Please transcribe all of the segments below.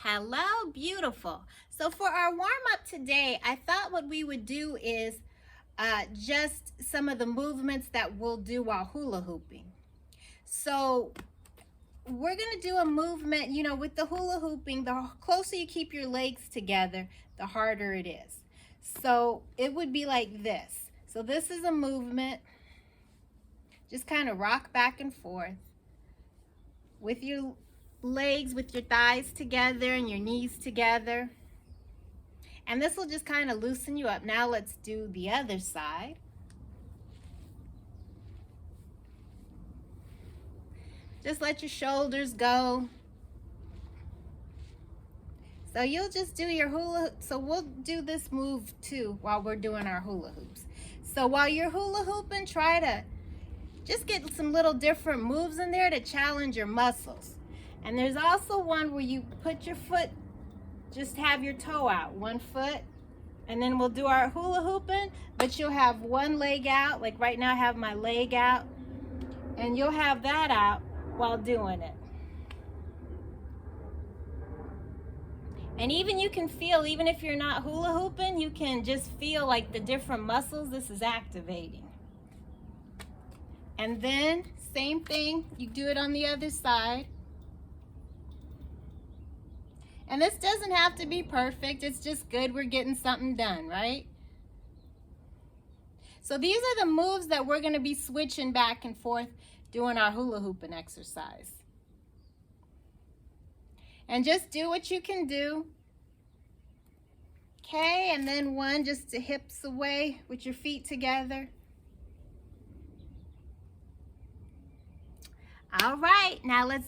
Hello, beautiful. So for our warm-up today, I thought what we would do is just some of the movements that we'll do while hula hooping. So we're gonna do a movement, with the hula hooping, the closer you keep your legs together, the harder it is. So it would be like this. So this is a movement. Just kind of rock back and forth with your legs, with your thighs together and your knees together. And this will just kind of loosen you up. Now let's do the other side. Just let your shoulders go. So you'll just do your hula. So we'll do this move too while we're doing our hula hoops. So while you're hula hooping, try to just get some little different moves in there to challenge your muscles. And there's also one where you put your foot, just have your toe out, one foot, and then we'll do our hula hooping, but you'll have one leg out, like right now I have my leg out, and you'll have that out while doing it. And even you can feel, even if you're not hula hooping, you can just feel like the different muscles this is activating. And then same thing, you do it on the other side. And this doesn't have to be perfect, it's just good we're getting something done, right? So these are the moves that we're gonna be switching back and forth doing our hula hooping exercise. And just do what you can do. Okay, and then one just to hips away with your feet together. All right, now let's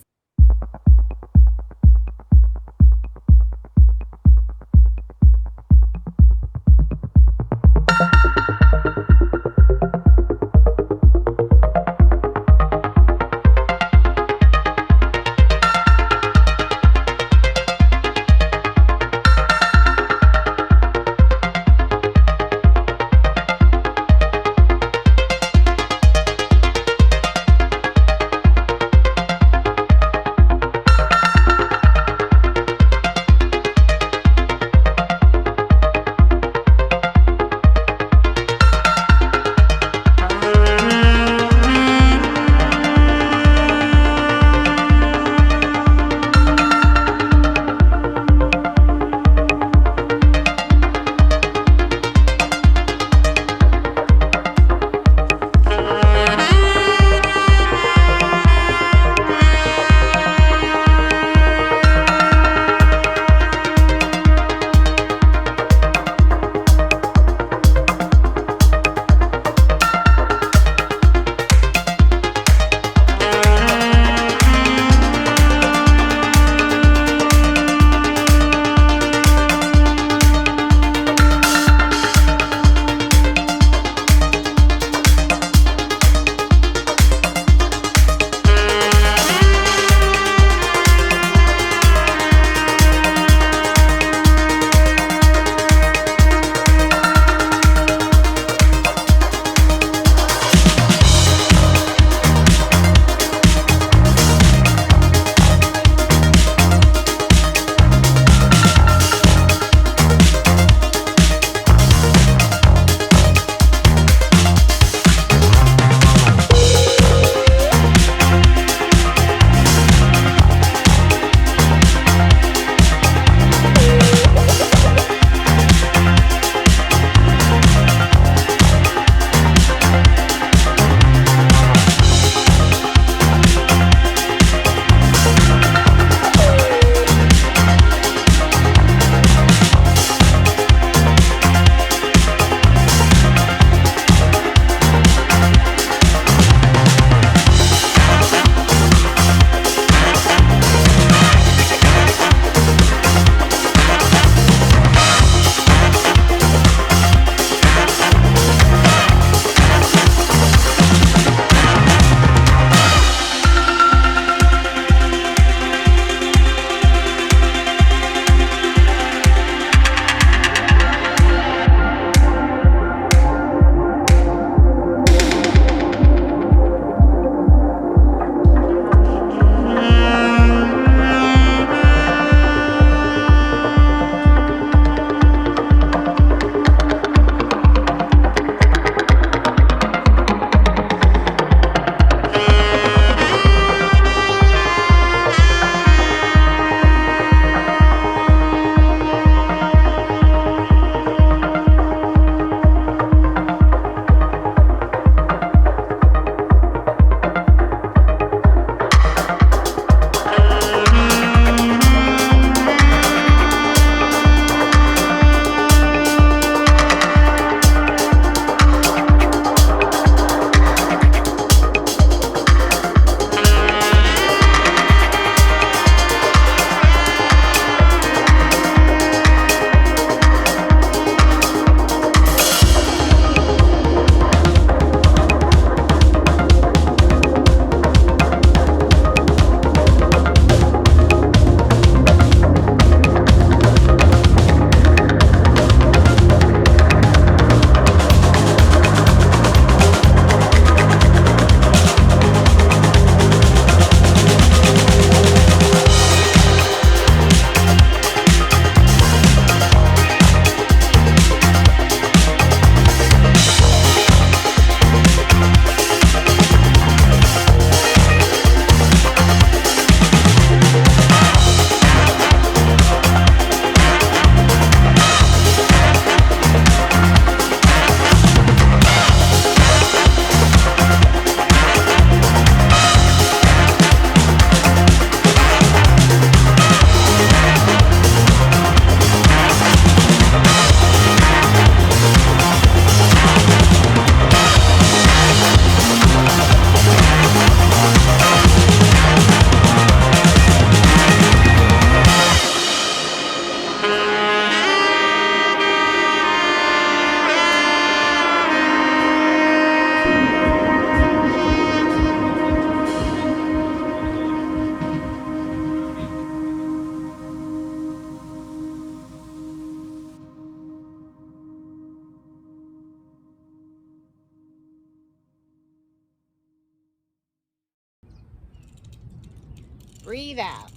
Breathe out.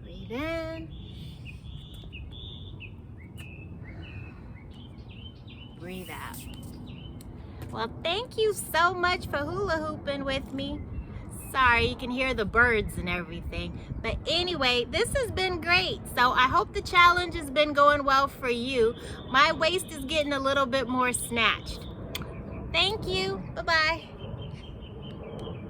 Breathe in. Breathe out. Well, thank you so much for hula hooping with me. Sorry, you can hear the birds and everything. But anyway, this has been great. So I hope the challenge has been going well for you. My waist is getting a little bit more snatched. Thank you. Bye-bye.